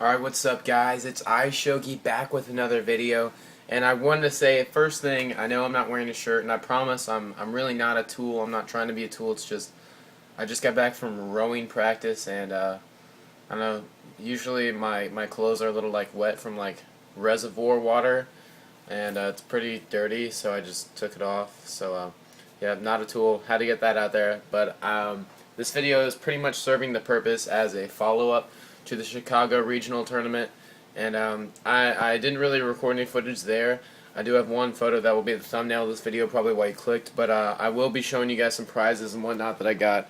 Alright, what's up guys? It's iShogi back with another video, and I wanted to say, first thing, I know I'm not wearing a shirt, and I promise I'm really not a tool. I'm not trying to be a tool. It's just I just got back from rowing practice, and I don't know, usually my clothes are a little like wet from like reservoir water, and it's pretty dirty, so I just took it off. So yeah, not a tool. Had to get that out there. But this video is pretty much serving the purpose as a follow-up to the Chicago Regional Tournament, and I didn't really record any footage there. I do have one photo that will be the thumbnail of this video, probably why you clicked, but I will be showing you guys some prizes and whatnot that I got,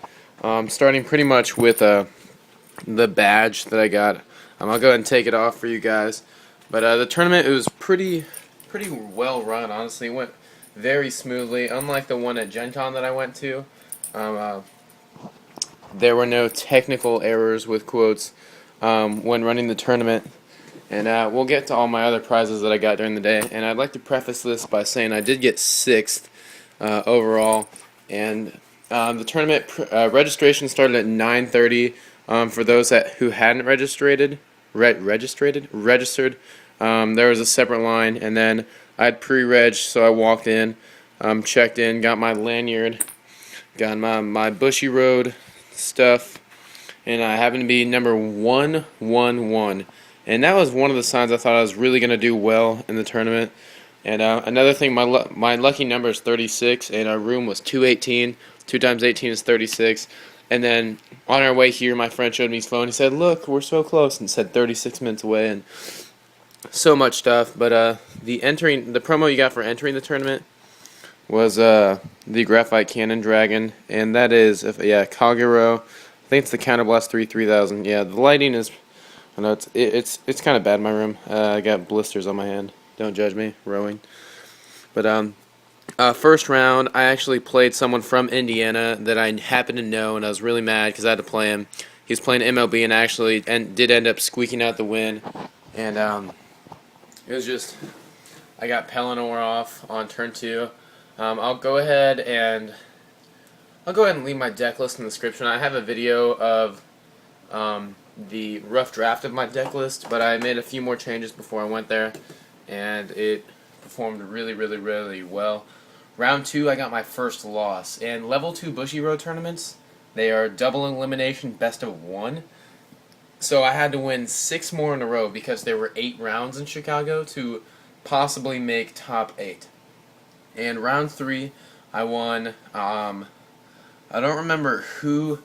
starting pretty much with the badge that I got. I'll go ahead and take it off for you guys, but the tournament, it was pretty well run, honestly. It went very smoothly, unlike the one at Gen Con that I went to. There were no technical errors with quotes when running the tournament, and we'll get to all my other prizes that I got during the day. And I'd like to preface this by saying I did get 6th overall, and the tournament registration started at 9:30 for those who hadn't registered. There was a separate line, and then I had pre-reg, so I walked in, checked in, got my lanyard, got my Bushy Road stuff, and I happened to be number 111, and that was one of the signs I thought I was really going to do well in the tournament. And another thing, my lucky number is 36, and our room was 218. 2 times 18 is 36. And then on our way here, my friend showed me his phone. He said, "Look, we're so close," and said 36 minutes away, and so much stuff. But the promo you got for entering the tournament was the Graphite Cannon Dragon, and that is Kagero. I think it's the Counterblast 3000. Yeah, the lighting is, I know it's kind of bad in my room. I got blisters on my hand. Don't judge me, rowing. But first round, I actually played someone from Indiana that I happened to know, and I was really mad because I had to play him. He was playing MLB and actually did end up squeaking out the win. And it was just, I got Pellinore off on turn 2. I'll go ahead and leave my deck list in the description. I have a video of the rough draft of my deck list, but I made a few more changes before I went there, and it performed really well. Round 2, I got my first loss. And level 2 Bushy Road tournaments, they are double elimination, best of 1. So I had to win 6 more in a row because there were 8 rounds in Chicago to possibly make top 8. And round 3, I won. I don't remember who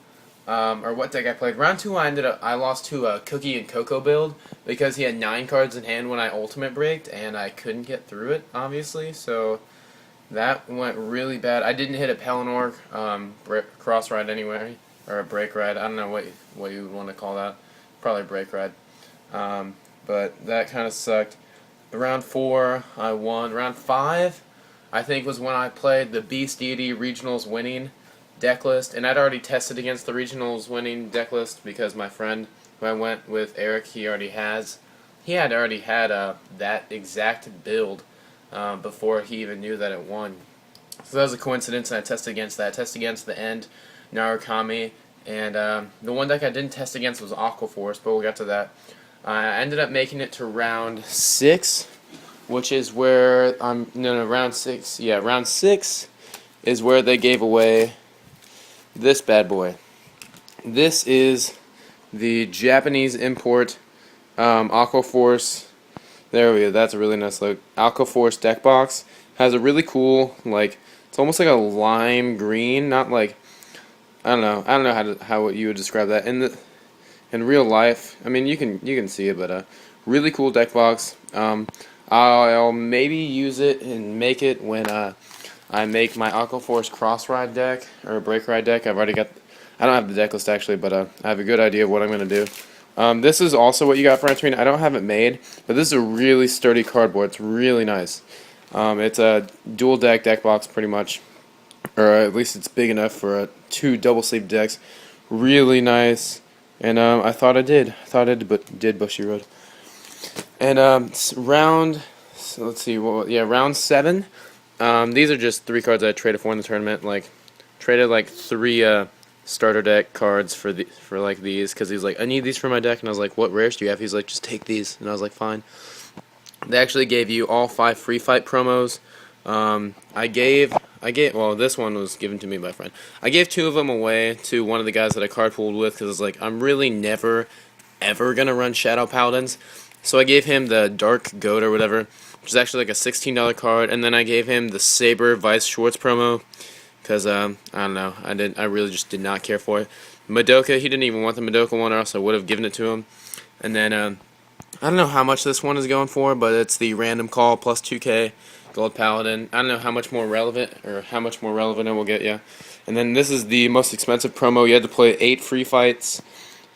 or what deck I played. Round 2, I lost to a Cookie and Cocoa build because he had 9 cards in hand when I ultimate braked, and I couldn't get through it, obviously. So that went really bad. I didn't hit a Pellinore cross ride anyway, or a brake ride. I don't know what you would want to call that. Probably a brake ride. But that kind of sucked. Round 4, I won. Round 5, I think, was when I played the Beast Deity Regionals winning deck list, and I'd already tested against the Regionals winning deck list because my friend who I went with, Eric, he had already had that exact build before he even knew that it won. So that was a coincidence, and I tested against that. Tested against the End, Narukami, and the one deck I didn't test against was Aquaforce, but we'll get to that. I ended up making it to round 6, which is where round 6. Yeah, round 6 is where they gave away this bad boy. This is the Japanese import Aquaforce. There we go. That's a really nice look. Aquaforce deck box has a really cool, like, it's almost like a lime green, not like, I don't know how you would describe that in real life. I mean, you can see it, but really cool deck box. I'll maybe use it and make it when I make my Aquaforce cross ride deck or brake ride deck. I don't have the deck list actually, but I have a good idea of what I'm going to do. This is also what you got for entering. I don't have it made, but this is a really sturdy cardboard. It's really nice. It's a dual deck box pretty much, or at least it's big enough for 2 double sleeve decks. Really nice, and I thought I did Bushy Road. And round 7. These are just 3 cards I traded for in the tournament. Traded like 3 starter deck cards for like these, because he's like, I need these for my deck, and I was like, what rares do you have? He's like, just take these, and I was like, fine. They actually gave you all 5 free fight promos. Well, this one was given to me by a friend. I gave 2 of them away to one of the guys that I card pooled with, because I was like, I'm really never, ever going to run Shadow Paladins. So I gave him the Dark Goat or whatever, which is actually like a $16 card, and then I gave him the Saber Vice Schwartz promo, because, I don't know, I really just did not care for it. Madoka, he didn't even want the Madoka one, or else I would have given it to him. And then, I don't know how much this one is going for, but it's the random call plus 2k gold paladin. I don't know how much more relevant it will get you. And then this is the most expensive promo. You had to play 8 free fights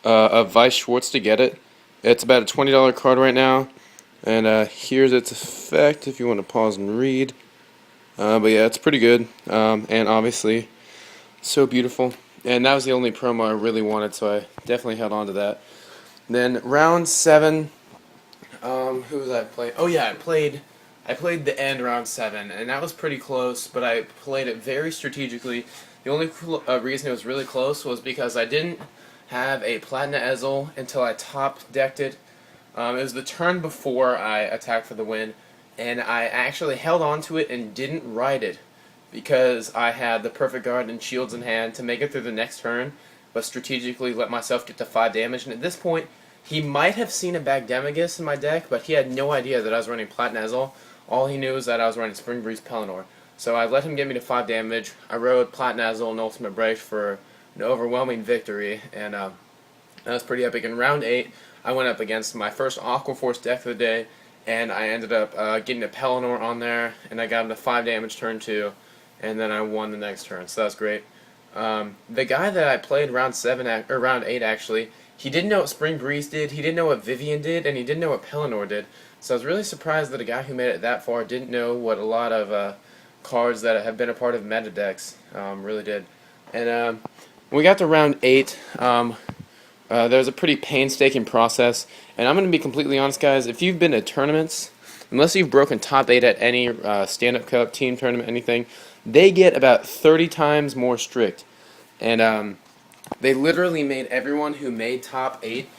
of Vice Schwartz to get it. It's about a $20 card right now. And here's its effect if you want to pause and read. But yeah, it's pretty good. And obviously, so beautiful. And that was the only promo I really wanted, so I definitely held on to that. Then round 7. Who was I playing? Oh yeah, I played the end round 7, and that was pretty close, but I played it very strategically. The only reason it was really close was because I didn't have a Platina Ezel until I top decked it. It was the turn before I attacked for the win, and I actually held on to it and didn't ride it because I had the Perfect Guard and shields in hand to make it through the next turn, but strategically let myself get to 5 damage, and at this point, he might have seen a Bagedemagus in my deck, but he had no idea that I was running Platina Ezel. All he knew is that I was running Spring Breeze Pellinore. So I let him get me to 5 damage. I rode Platina Ezel and Ultimate Break for an overwhelming victory, and that was pretty epic. In round 8, I went up against my first Aqua Force deck of the day, and I ended up getting a Pellinore on there, and I got him to 5 damage turn 2, and then I won the next turn, so that was great. The guy that I played round 8 actually, he didn't know what Spring Breeze did, he didn't know what Viviane did, and he didn't know what Pellinore did. So I was really surprised that a guy who made it that far didn't know what a lot of cards that have been a part of meta decks really did. And when we got to round 8, there was a pretty painstaking process. And I'm going to be completely honest, guys, if you've been to tournaments, unless you've broken top 8 at any stand-up cup, team tournament, anything, they get about 30 times more strict. And they literally made everyone who made top 8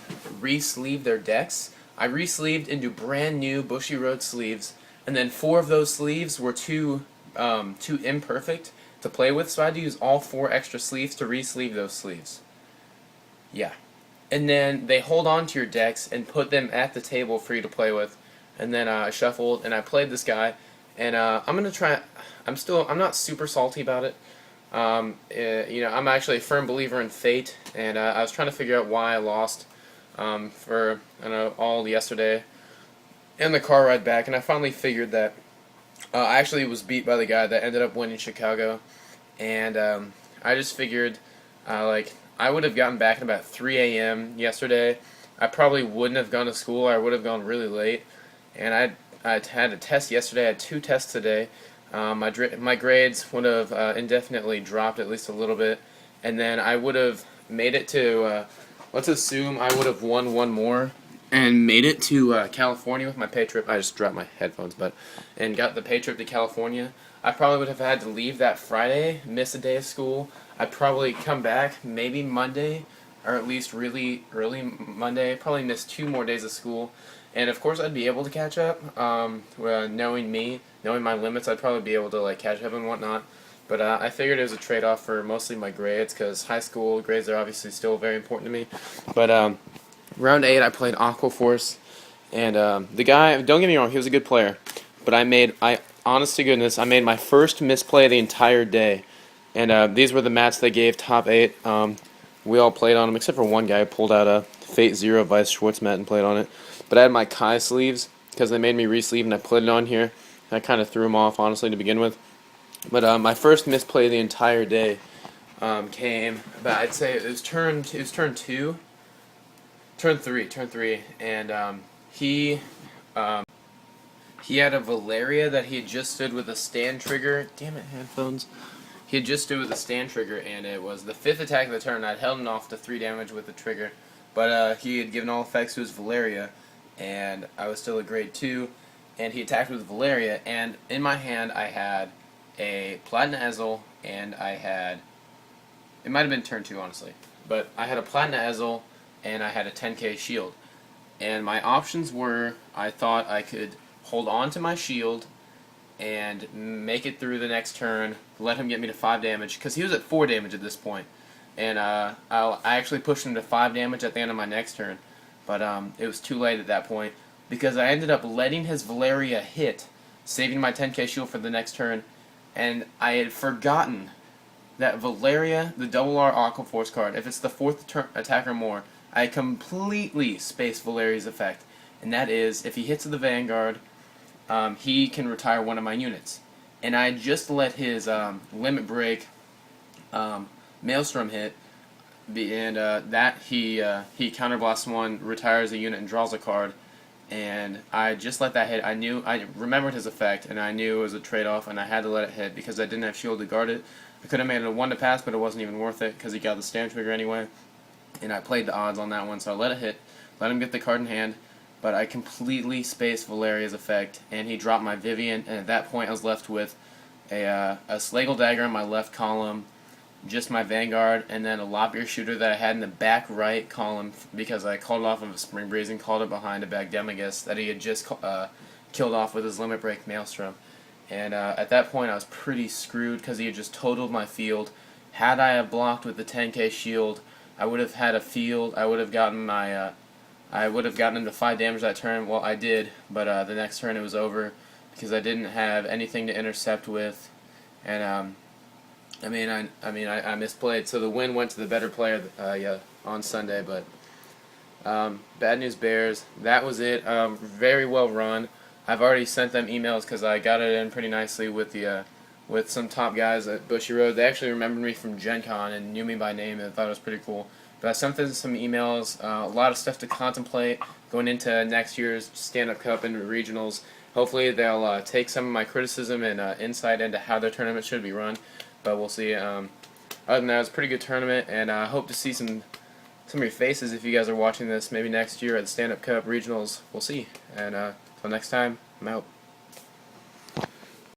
re-sleeve their decks. I re-sleeved into brand new Bushy Road sleeves, and then 4 of those sleeves were too imperfect to play with, so I had to use all 4 extra sleeves to re-sleeve those sleeves. Yeah. And then they hold on to your decks and put them at the table for you to play with. And then I shuffled, and I played this guy, and I'm going to try... I'm not super salty about it. I'm actually a firm believer in fate, and I was trying to figure out why I lost for all yesterday and the car ride back, and I finally figured that I actually was beat by the guy that ended up winning Chicago, and I just figured I would have gotten back at about 3 a.m. yesterday. I probably wouldn't have gone to school, or I would have gone really late, and I had a test yesterday. I had 2 tests today. My grades would have indefinitely dropped at least a little bit, and then I would have made it to, let's assume I would have won 1 more and made it to California with my pay trip. I just dropped my headphones, and got the pay trip to California. I probably would have had to leave that Friday, miss a day of school. I'd probably come back maybe Monday, or at least really early Monday, probably miss 2 more days of school. And of course I'd be able to catch up, knowing me, knowing my limits, I'd probably be able to catch up and whatnot. But I figured it was a trade-off for mostly my grades, because high school grades are obviously still very important to me. But round 8 I played Aqua Force, and the guy, don't get me wrong, he was a good player. But honest to goodness, I made my first misplay the entire day. And these were the mats they gave top 8. We all played on them, except for one guy who pulled out a Fate Zero Vice Schwartz mat and played on it. But I had my Kai sleeves, because they made me re-sleeve, and I put it on here. And I kind of threw them off, honestly, to begin with. But my first misplay the entire day came about, I'd say it was turn 2. Turn 3, and he had a Valeria that he had just stood with a stand trigger. Damn it, headphones. He had just stood with a stand trigger, and it was the 5th attack of the turn. I'd held him off to 3 damage with the trigger, but he had given all effects to his Valeria, and I was still a grade 2, and he attacked with Valeria, and in my hand I had a Platina Ezel, and I had It might have been turn 2, honestly. But I had a Platinum Ezel, and I had a 10k shield. And my options were, I thought I could hold on to my shield and make it through the next turn, let him get me to 5 damage, because he was at 4 damage at this point. And I actually pushed him to 5 damage at the end of my next turn. But it was too late at that point, because I ended up letting his Valeria hit, saving my 10k shield for the next turn, and I had forgotten that Valeria, the double R Aqua Force card, if it's the 4th attack or more, I completely spaced Valeria's effect. And that is, if he hits the Vanguard, he can retire one of my units. And I just let his Limit Break Maelstrom hit, and that he counterblasts one, retires a unit, and draws a card. And I just let that hit. I remembered his effect, and I knew it was a trade-off, and I had to let it hit because I didn't have shield to guard it. I could have made it a 1 to pass, but it wasn't even worth it because he got the stand trigger anyway. And I played the odds on that one, so I let it hit, let him get the card in hand. But I completely spaced Valeria's effect, and he dropped my Viviane, and at that point I was left with a Sleygal Dagger in my left column, just my Vanguard, and then a Lop-Ear Shooter that I had in the back right column because I called it off of a Spring Breeze and called it behind a Bagedemagus that he had just killed off with his Limit Break Maelstrom. And at that point I was pretty screwed because he had just totaled my field. Had I have blocked with the 10k shield, I would have had a field. I would have gotten my I would have gotten him to 5 damage that turn. Well, I did, but the next turn it was over because I didn't have anything to intercept with, and I misplayed. So the win went to the better player on Sunday, but bad news bears. That was it. Very well run. I've already sent them emails because I got it in pretty nicely with the with some top guys at Bushy Road. They actually remembered me from Gen Con and knew me by name, and I thought it was pretty cool. But I sent them some emails, a lot of stuff to contemplate going into next year's Stand-Up Cup and regionals. Hopefully they'll take some of my criticism and insight into how their tournament should be run, but we'll see. Other than that, it was a pretty good tournament, and I hope to see some of your faces if you guys are watching this maybe next year at the Stand-Up Cup regionals. We'll see. And until next time, I'm out.